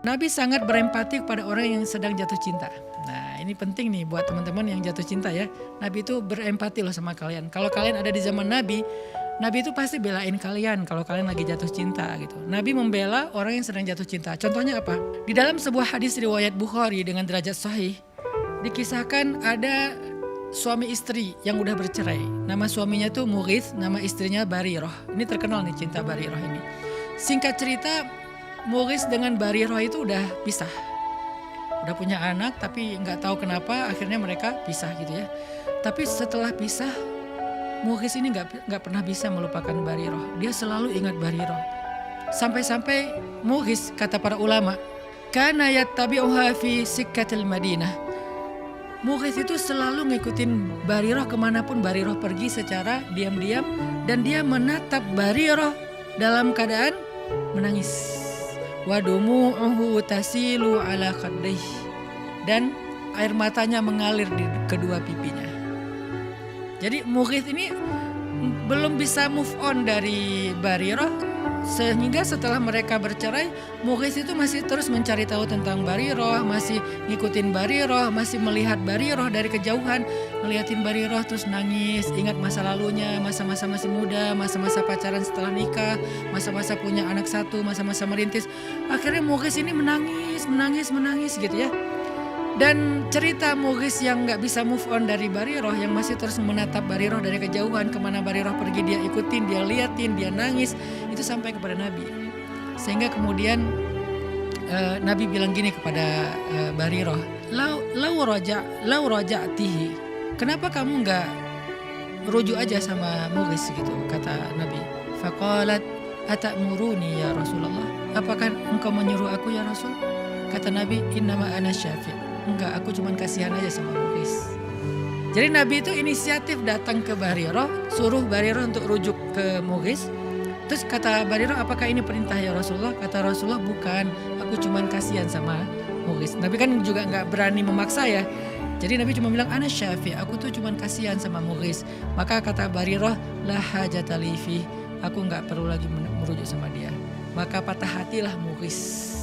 Nabi sangat berempati kepada orang yang sedang jatuh cinta. Nah ini penting nih buat teman-teman yang jatuh cinta ya. Nabi itu berempati loh sama kalian. Kalau kalian ada di zaman Nabi, Nabi itu pasti belain kalian kalau kalian lagi jatuh cinta gitu. Nabi membela orang yang sedang jatuh cinta. Contohnya apa? Di dalam sebuah hadis riwayat Bukhari dengan derajat sahih, dikisahkan ada suami istri yang udah bercerai. Nama suaminya tuh Mughith, nama istrinya Barirah. Ini terkenal nih cinta Barirah ini. Singkat cerita, Mughith dengan Barirah itu udah pisah. Udah punya anak tapi nggak tahu kenapa akhirnya mereka pisah gitu ya. Tapi setelah pisah, Mughith ini nggak pernah bisa melupakan Barirah. Dia selalu ingat Barirah. Sampai-sampai Mughith, kata para ulama, kana yattabi'uha fi sikkatil Madinah. Mughith itu selalu ngikutin Barirah kemanapun Barirah pergi secara diam-diam. Dan dia menatap Barirah dalam keadaan menangis. Wadumu'uhu tasilu ala khaddih. Dan air matanya mengalir di kedua pipinya. Jadi Mughith ini belum bisa move on dari Barirah. Sehingga setelah mereka bercerai, Mughith itu masih terus mencari tahu tentang Barirah, masih ngikutin Barirah, masih melihat Barirah dari kejauhan, ngeliatin Barirah terus nangis, ingat masa lalunya, masa-masa masih muda, masa-masa pacaran setelah nikah, masa-masa punya anak satu, masa-masa merintis. Akhirnya Mughith ini menangis gitu ya. Dan cerita Mughith yang gak bisa move on dari Barirah, yang masih terus menatap Barirah dari kejauhan, kemana Barirah pergi dia ikutin, dia liatin, dia nangis, itu sampai kepada Nabi. Sehingga kemudian Nabi bilang gini kepada Barirah, lau raja'tihi, kenapa kamu gak rujuk aja sama Mughith gitu, kata Nabi. Faqalat atamuruni ya Rasulullah, apakah engkau menyuruh aku ya Rasul? Kata Nabi, innama ana syafi'. Enggak, aku cuma kasihan aja sama Mughith. Jadi Nabi itu inisiatif datang ke Barirah, suruh Barirah untuk rujuk ke Mughith. Terus kata Barirah, apakah ini perintah ya Rasulullah? Kata Rasulullah, bukan, aku cuma kasihan sama Mughith. Nabi kan juga gak berani memaksa ya. Jadi Nabi cuma bilang, ana syafi', aku tuh cuma kasihan sama Mughith. Maka kata Barirah, la hajata li fi, aku gak perlu lagi merujuk sama dia. Maka patah hatilah Mughith.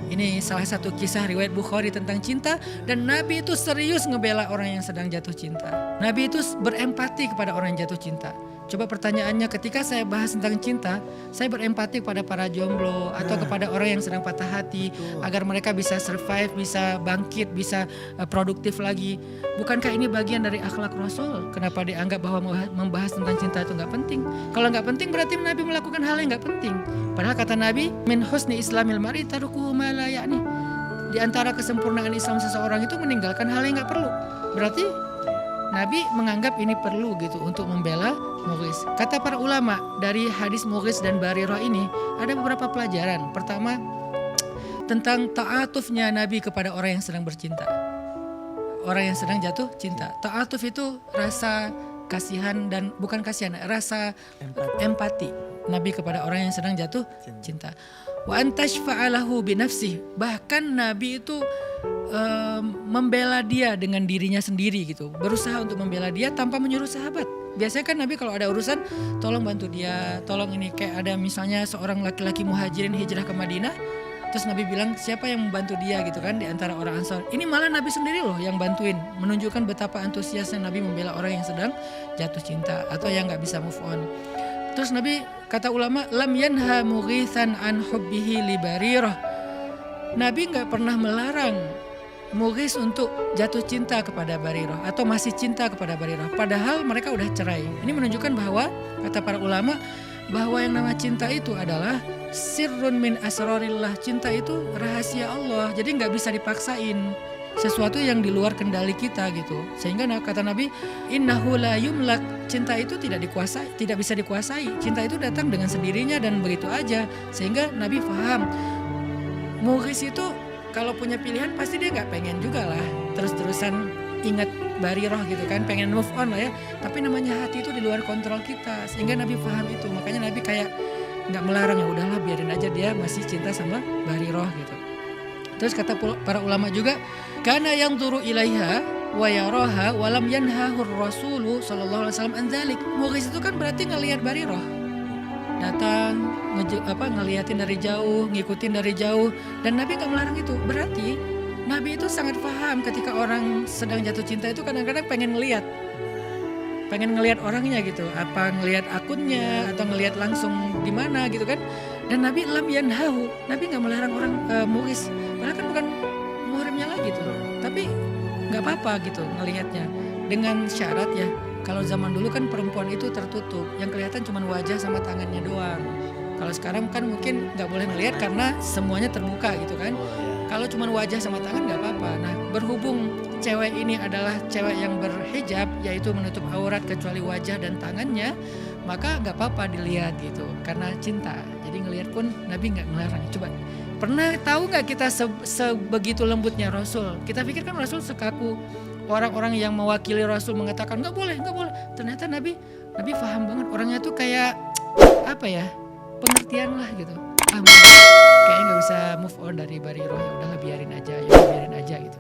Ini salah satu kisah riwayat Bukhari tentang cinta. Dan Nabi itu serius ngebela orang yang sedang jatuh cinta. Nabi itu berempati kepada orang yang jatuh cinta. Coba pertanyaannya, ketika saya bahas tentang cinta, saya berempati kepada para jomblo atau kepada orang yang sedang patah hati, agar mereka bisa survive, bisa bangkit, bisa produktif lagi. Bukankah ini bagian dari akhlak Rasul? Kenapa dianggap bahwa membahas tentang cinta itu gak penting? Kalau gak penting berarti Nabi melakukan hal yang gak penting. Padahal kata Nabi, min husni islamil mar'i tarukuhu ma la ya'ni. Di antara kesempurnaan Islam seseorang itu meninggalkan hal yang gak perlu. Berarti Nabi menganggap ini perlu gitu untuk membela Mughith. Kata para ulama, dari hadis Mughith dan Barirah ini ada beberapa pelajaran. Pertama, tentang ta'atufnya Nabi kepada orang yang sedang bercinta. Orang yang sedang jatuh cinta. Ta'atuf itu rasa kasihan dan bukan kasihan, rasa empati Nabi kepada orang yang sedang jatuh cinta. Wa antashfa'alahu binafsih. Bahkan Nabi itu membela dia dengan dirinya sendiri gitu. Berusaha untuk membela dia tanpa menyuruh sahabat. Biasanya kan Nabi kalau ada urusan, tolong bantu dia, tolong ini. Kayak ada misalnya seorang laki-laki muhajirin hijrah ke Madinah, terus Nabi bilang siapa yang membantu dia gitu kan di antara orang Ansar. Ini malah Nabi sendiri loh yang bantuin, menunjukkan betapa antusiasnya Nabi membela orang yang sedang jatuh cinta atau yang gak bisa move on. Terus Nabi, kata ulama, lam yanha Mughithan an hubbihi li Barirah. Nabi gak pernah melarang Mughith untuk jatuh cinta kepada Barirah atau masih cinta kepada Barirah, padahal mereka udah cerai. Ini menunjukkan bahwa, kata para ulama, bahwa yang nama cinta itu adalah sirrun min asrarillah. Cinta itu rahasia Allah, jadi gak bisa dipaksain, sesuatu yang di luar kendali kita gitu. Sehingga kata Nabi, innahu la yumlak, cinta itu tidak dikuasai, tidak bisa dikuasai. Cinta itu datang dengan sendirinya dan begitu aja. Sehingga Nabi paham Mughith itu kalau punya pilihan pasti dia gak pengen juga lah terus-terusan ingat Barirah gitu kan, pengen move on lah ya. Tapi namanya hati itu di luar kontrol kita. Sehingga Nabi paham itu, makanya Nabi kayak gak melarang, ya udahlah biarin aja dia masih cinta sama Barirah gitu. Terus kata para ulama juga, kana yang turu ilaiha wa yaraha wa lam yanhahur rasulu sallallahu alaihi wasallam an dzalik. Mughith itu kan berarti ngelihat Barirah. datang ngeliatin dari jauh, ngikutin dari jauh, dan Nabi nggak melarang itu. Berarti Nabi itu sangat paham ketika orang sedang jatuh cinta itu kadang-kadang pengen ngelihat orangnya gitu, apa ngelihat akunnya atau ngelihat langsung di mana gitu kan. Dan Nabi lam yanhahu, Nabi nggak melarang orang muis, padahal kan bukan muhrimnya lagi tuh, tapi nggak apa-apa gitu ngelihatnya, dengan syarat ya, kalau zaman dulu kan perempuan itu tertutup, yang kelihatan cuma wajah sama tangannya doang. Kalau sekarang kan mungkin nggak boleh ngelihat karena semuanya terbuka gitu kan. Kalau cuma wajah sama tangan nggak apa-apa. Nah, berhubung cewek ini adalah cewek yang berhijab, yaitu menutup aurat kecuali wajah dan tangannya, maka nggak apa-apa dilihat gitu, karena cinta. Jadi ngelihat pun Nabi nggak melarang. Coba, pernah tahu nggak kita sebegitu lembutnya Rasul? Kita pikir kan Rasul sekaku orang-orang yang mewakili Rasul mengatakan nggak boleh. Ternyata Nabi paham banget. Orangnya tuh kayak apa ya? Pengertian lah gitu. Kayaknya nggak bisa move on dari Bariroh, ya udahlah biarin aja gitu.